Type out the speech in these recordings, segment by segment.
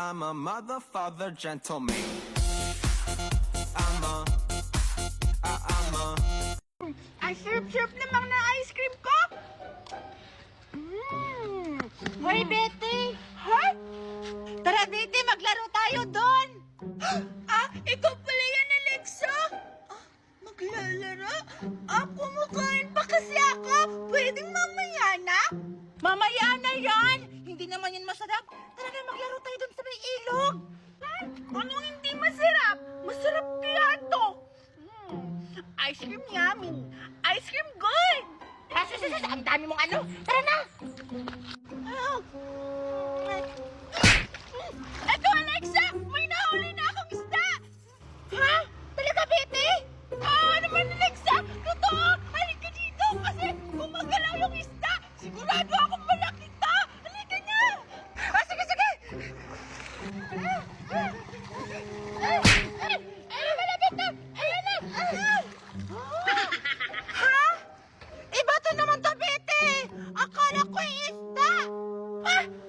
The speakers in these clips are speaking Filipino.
I'm a mother, father, gentleman. I'm a. Ang sarap-sarap namang na ice cream ko! Hoy, Betty! Ha? Tara, Betty, maglaro tayo doon! Ikaw pala yan, Alexa! Maglalaro? Kumakain pa kasi ako! Pwedeng mamaya na? Mamaya na yan! Hindi naman yan masarap! Tara na, maglaro tayo doon sa may ilog! Anong hindi masarap? Masarap kaya to! Ice cream yummy! Ice cream good! Ang dami mong ano! Tara na! Eto, Alexa! May nahuli na akong isda! Ha? Talaga, Betty? Naman, Alexa! Totoo! Halika dito! Kasi gumagalaw yung isda! Sigurado akong malaki to! Halika na! Sige, sige! Malapit na! Ayan na! Ha? Iba to naman to, Betty! Akala ko yung isda!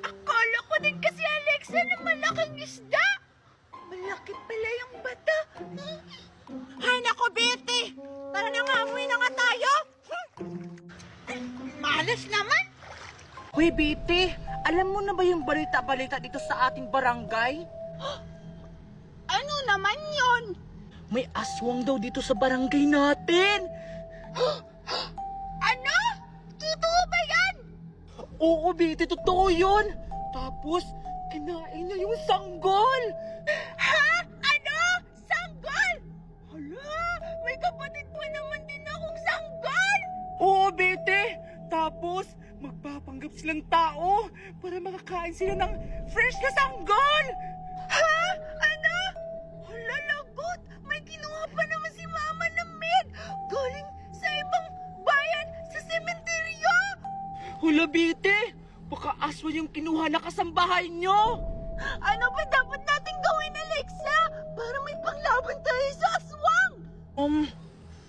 Akala ko din kasi, Alexa, na malaking isda! Malaki pala yung bata! Hay nako, Betty! Tara na nga, umuwi na nga tayo! Malas naman! Hoy, Betty, alam mo na ba yung balita-balita dito sa ating barangay? Ano naman yon? May aswang daw dito sa barangay natin. Ano? Totoo ba yan? Oo, Betty, totoo yun. Tapos, kinain niya yung sanggol. Ha? Ano? Sanggol? Hala, may kapatid pa naman din akong sanggol! Oo, Betty. Tapos, magpapanggap silang tao para makakain sila ng fresh na sanggol. Ha? Ano? Hala, lagot! May kinuha pa naman si Mama ng med! Galing sa ibang bayan sa sementeryo! Hula, Betty. Baka aswang yung kinuha na kasambahay nyo. Ano ba dapat natin gawin, Alexa? Para may panglaban tayo sa aswang!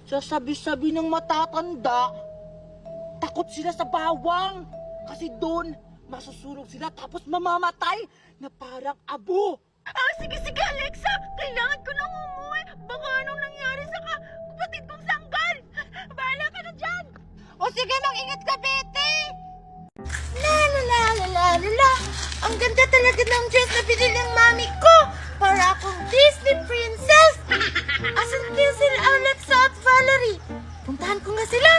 Sasabi-sabi ng matatanda, takot sila sa bawang. Kasi doon, masusunog sila tapos mamamatay na parang abo. Sige, sige, Alexa! Kailangan ko nang umuwi! Baka anong nangyari sa kapatid kong sanggol! Bahala ka na dyan! O sige, mag-ingat ka, Betty! La la la la la la la! Ang ganda talaga ng dress na binili ng mami ko! Para akong Disney princess! Asan kaya sila Alexa at Valerie? Puntahan ko nga sila!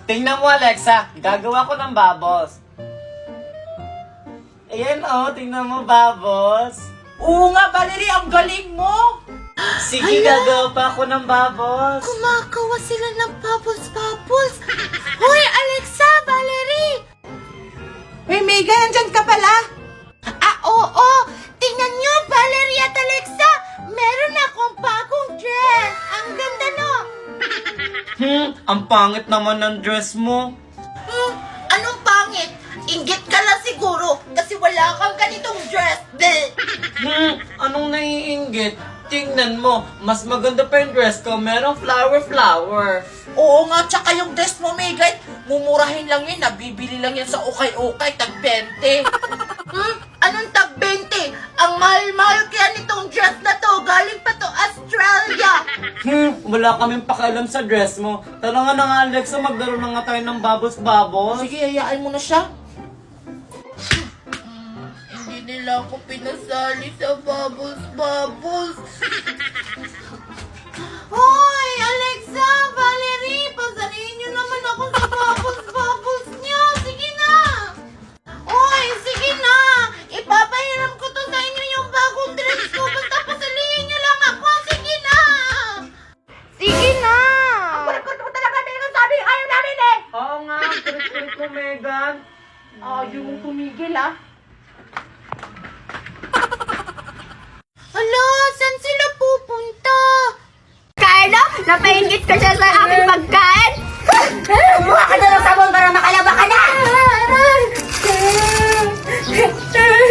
Tingnan mo, Alexa. Gagawa ko ng bubbles. Ayan, tingnan mo, bubbles. Oo nga, Valerie, ang galing mo. Sige, gagawa pa ako ng bubbles. Kumakawa sila ng bubbles! Hoy, Alexa! Valerie! Hey, Megan, nandyan ka pala. Oo! Tingnan nyo, Valerie at Alexa! Meron akong bagong dress! Ang ganda, no? Ang pangit naman ng dress mo. Anong pangit? Inggit ka lang siguro kasi wala kang ganitong dress. Anong naiinggit? Tingnan mo, mas maganda pa yung dress ko. Merong flower. Oo nga, tsaka yung dress mo, Megan, mumurahin lang yun. Nabibili lang yan sa ukay-ukay, tag-20. Anong tag 20? Ang mahal-mahal kaya nitong dress na to. Galing pa to Australia. Wala kaming pakialam sa dress mo. Tara nga na nga, Alexa, maglaro na nga tayo ng bubbles. Sige, hayaan mo na siya. Hindi nila ako pinasali sa bubbles. Hoy, Alexa, Valerie, pasalihin niyo naman ako sa bubbles niyo. Sige na. Hoy, sige na. Ipapahiram ko to sa inyo yung bagong dress ko. Basta pasalihin niyo lang ako. Sige na. Sige na. Ang kulit mo talaga, Megan. Sabi ayaw namin eh. Oo nga, kulit-kulit ko, Megan. Ayaw mong tumigil, ah. Hala, saan sila pupunta? Carlo, napaingit ka siya sa aking pagkain? Kumuha ka na ng sabon para makalaba ka na!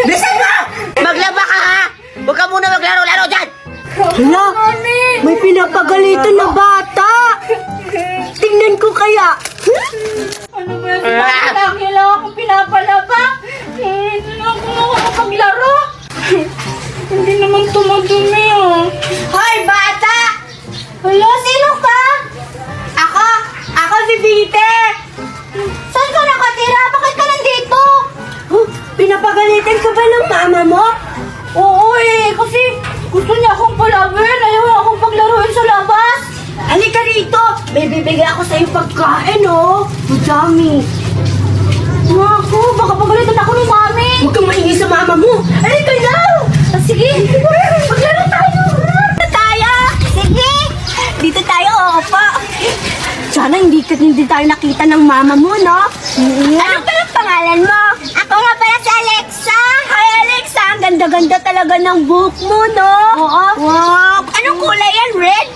Bisan mo! Maglaba ka ha! Huwag ka muna maglaro-laro dyan! Hala, may pinapagalitan na bata. Tingnan ko kaya. Ano ba yan? Bakit kailangan akong pinapalaba? Hindi na ako makapaglaro! Bite! Saan ka nakatira? Bakit ka nandito? Pinapagalitan ka ba ng mama mo? Oo kasi gusto niya akong palawin. Ayaw akong paglaruin sa labas. Halika rito. May bibigay ako sa'yo pagkain, oh. Madami. Naku, baka pagalitan ako ni mami. Huwag kang maingay sa mama mo. Halika na. Sige, maglaro tayo. Sige. Dito tayo, opo. Sana hindi tayo nakita ng mama mo, no? Ano pala pangalan mo? Ako nga pala si Alexa. Hi, Alexa. Ang ganda-ganda talaga ng book mo, no? Oo. Wow. Anong kulay yan? Red?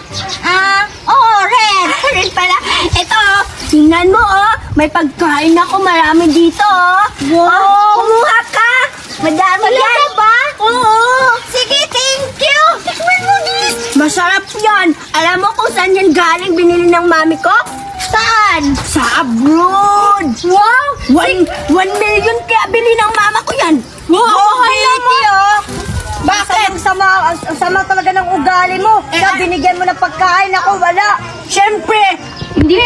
Oo, red. Red pala. Ito, tingnan mo, oh. May pagkain ako marami dito, oh. Wow. Kumuha ka. Madami yan. Talaga ba? Oo. Sige, thank you. Tikman mo this. Masarap yan. Alam mo kung saan yan galing binili ng mami ko? Saan? Sa abroad. Wow. 1 million kaya bili ng mama ko yan. Wow, Katie, oh. Bakit? Ang sama talaga ng ugali mo. Binigyan mo ng pagkain, ako wala. Siyempre, hindi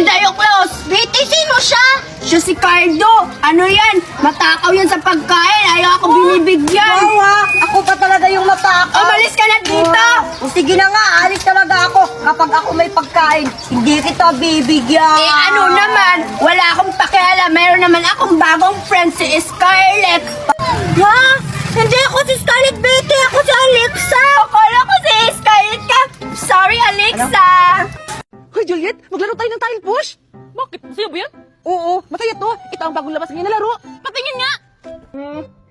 tayo close. Betty, sino siya? Siya si Cardo. Ano yan? Matakaw yan sa pagkain. Ayaw ako binibigyan. Wow, ha? Ako pa talaga yung matakaw. Umalis ka na dito. Sige na nga, alis talaga ako. Kapag ako may pagkain, hindi kita bibigyan. Ano naman? Wala akong pakialam. Meron naman akong bagong friend, si Scarlett. Ha? Hindi ako si Scarlett, Betty. Ako si Alexa. Akala ko si Scarlett ka. Sorry, Alexa. Hoy, Juliet, maglaro tayo ng tile push. Bakit? Masaya ba yan? Oo, masaya to. Ito ang bagong labas ngayon na laro. Patingin nga!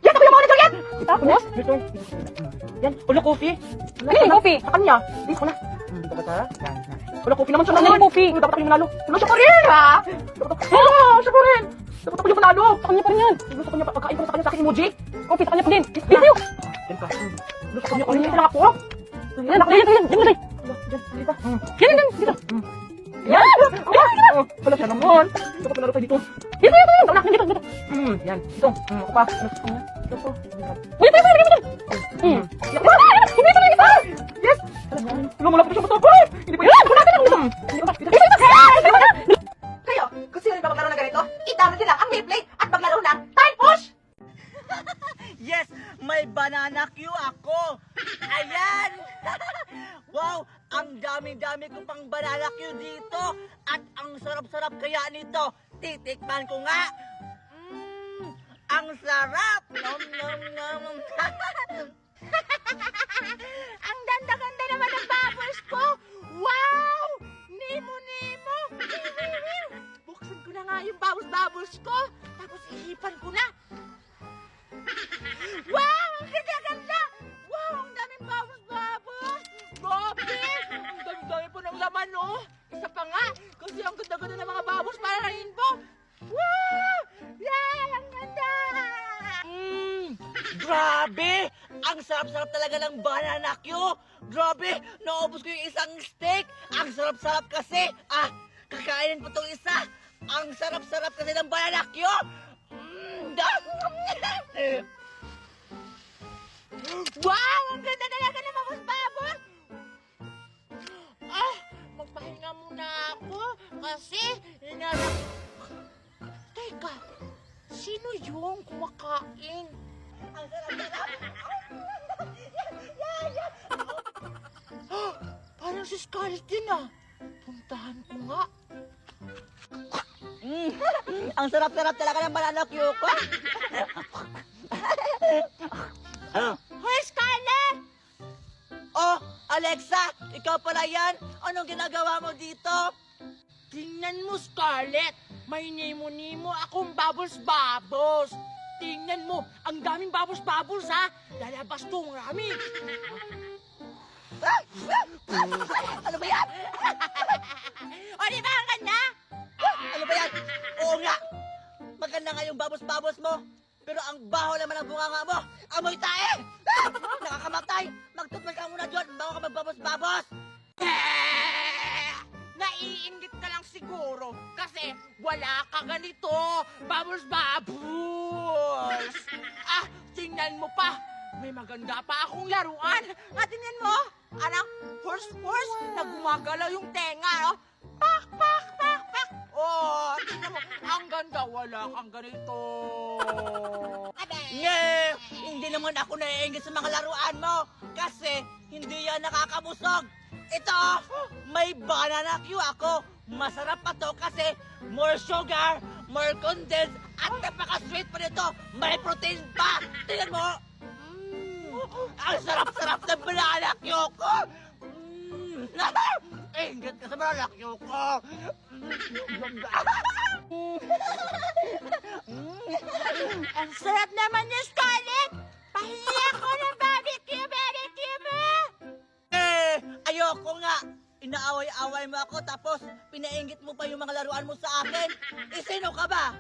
Yan, ako yung mga ni Juliet! Tapos, ito. Yan, ulo coffee. Ano yung coffee? Sa kanya. Please ko na. Ulo coffee naman siya. Ano yung coffee? Dapat ako yung manalo. Ulo siya pa rin, ha? Siya pa rin. Dapat ako yung manalo. Sa kanya pa rin yan. Ulo sa kanya, pagkain ko sa kanya sa akin emoji. Coffee, sa kanya pa din. Dito yun! Yan ka. Ulo sa kanya, kanina lang ako. Yan, ako yan, yan, yan, yan. Yan, yan, dito. Yan! Wala siya naman. Dapat manalo tayo dito. Dito, dito, dito. Anak, dito, dito. Yan. Ito. Ako pa. Ito. Uy, dito, dito, dito. Hindi ito, dito. Yes! Lumulapit siya ba ito? Hindi pa yan! Wala ka lang! Hindi pa! Dito! Kayo, kung sino ba maglaro na ganito, i-download nila ang Mayplay at maglaro ng Tile Push! Yes! May banana queue ako! Ayan! Wow! Ang dami-dami ko pang banana queue dito! At ang sarap-sarap kaya nito! Titikman ko nga! Ang sarap! Nom nom nom! Ang ganda-ganda naman ng bubbles ko. Wow! Nemo-nemo. Buksan ko na nga yung bubbles ko. Tapos ihipan ko na. Wow! Ang ganda-ganda! Wow! Ang daming bubbles! Grabe! Ang dami-dami po ng laman, oh! Isa pa nga! Kasi ang ganda-ganda ng mga bubbles para rainbow! Wow! Yay! Ang ganda! Grabe! Ang sarap-sarap talaga ng banana queue! Grabe! Naubos ko yung isang steak! Ang sarap-sarap kasi! Kakainin ko tong isa! Ang sarap-sarap kasi ng banana queue! Wow! Ang ganda talaga ng mga babos! Magpahinga muna ako kasi Teka, sino yung kumakain? Ang sarap-sarap! Parang si Scarlett din, Puntahan ko nga. Ang sarap-sarap talaga ng banana queue ko! Hoy, Scarlett! Oh, Alexa! Ikaw pala yan! Anong ginagawa mo dito? Tingnan mo, Scarlett! May nemo-nemo akong bubbles. Tingnan mo, ang daming bubbles, ha? Lalabas tong rami. Ano ba yan? O, di ba ang ganda? Ano ba yan? Oo nga! Maganda nga yung babos-babos mo. Pero ang baho naman ang bunganga mo. Amoy tae! Nakakamatay! Magtutmal ka muna dyan bago ka magbabos-babos! Naiinggit ka lang siguro kasi wala ka ganito. Bubbles. Tingnan mo pa. May maganda pa akong laruan. Tingnan mo. Anong horse na gumagalaw yung tenga, no? Pak! Oh, tingnan mo, ang ganda, wala kang ganito. Nge, hindi naman ako naiingit sa mga laruan mo kasi hindi yan nakakabusog. Ito, may banana Q ako. Masarap pa to kasi more sugar, more condensed, at napaka-sweet pa nito. May protein pa. Tingnan mo. Ang sarap-sarap ng banana Q ko. Ingit ka sa banana Q ko. Ang sarap naman niya, Scarlett! Pahingi ako ng barbecue mo! Ayoko nga. Inaaway-away mo ako tapos pinaingit mo pa yung mga laruan mo sa akin. Sino ka ba?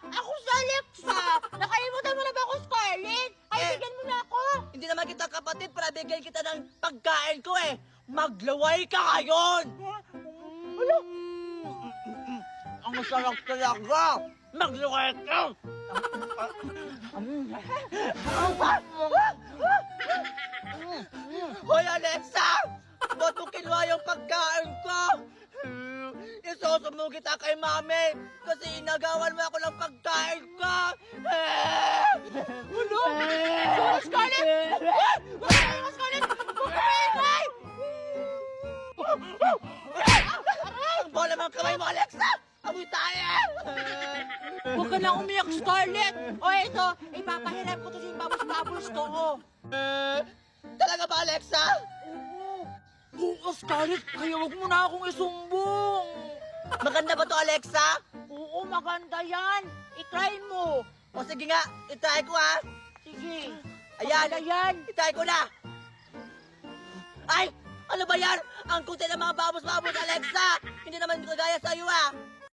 Ako si Alexa! Nakalimutan mo na ba ako, Scarlett? Kaibigan mo na ako! Hindi naman kita kapatid para bigyan kita ng pagkain ko eh. Maglaway ka ngayon! Ang sarap talaga! Maglaway ka! Hoy Alexa! Ba't mo kinuha yung pagkain ko? Isusumo kita kay mami kasi inagawan mo ako ng pagkain ko! Ano? Scarlett! Scarlett! Huwag ka maingay! Ang bola mga kamay mo, Alexa! Amoy tayo! Huwag ka lang umiyak, Scarlett! O ito, ipapahiram ko to sa babos-babos ko, oh. Talaga ba, Alexa? Oo, Scarlett, kaya huwag mo na akong isumbong. Maganda ba to, Alexa? Oo, maganda yan. I-try mo. O sige nga, itry ko ha. Sige. Ayan, Maganda yan. itry ko na. Ay, ano ba yan? Ang kuti ng mga babos-babos, Alexa. Hindi naman kagaya sa'yo ha.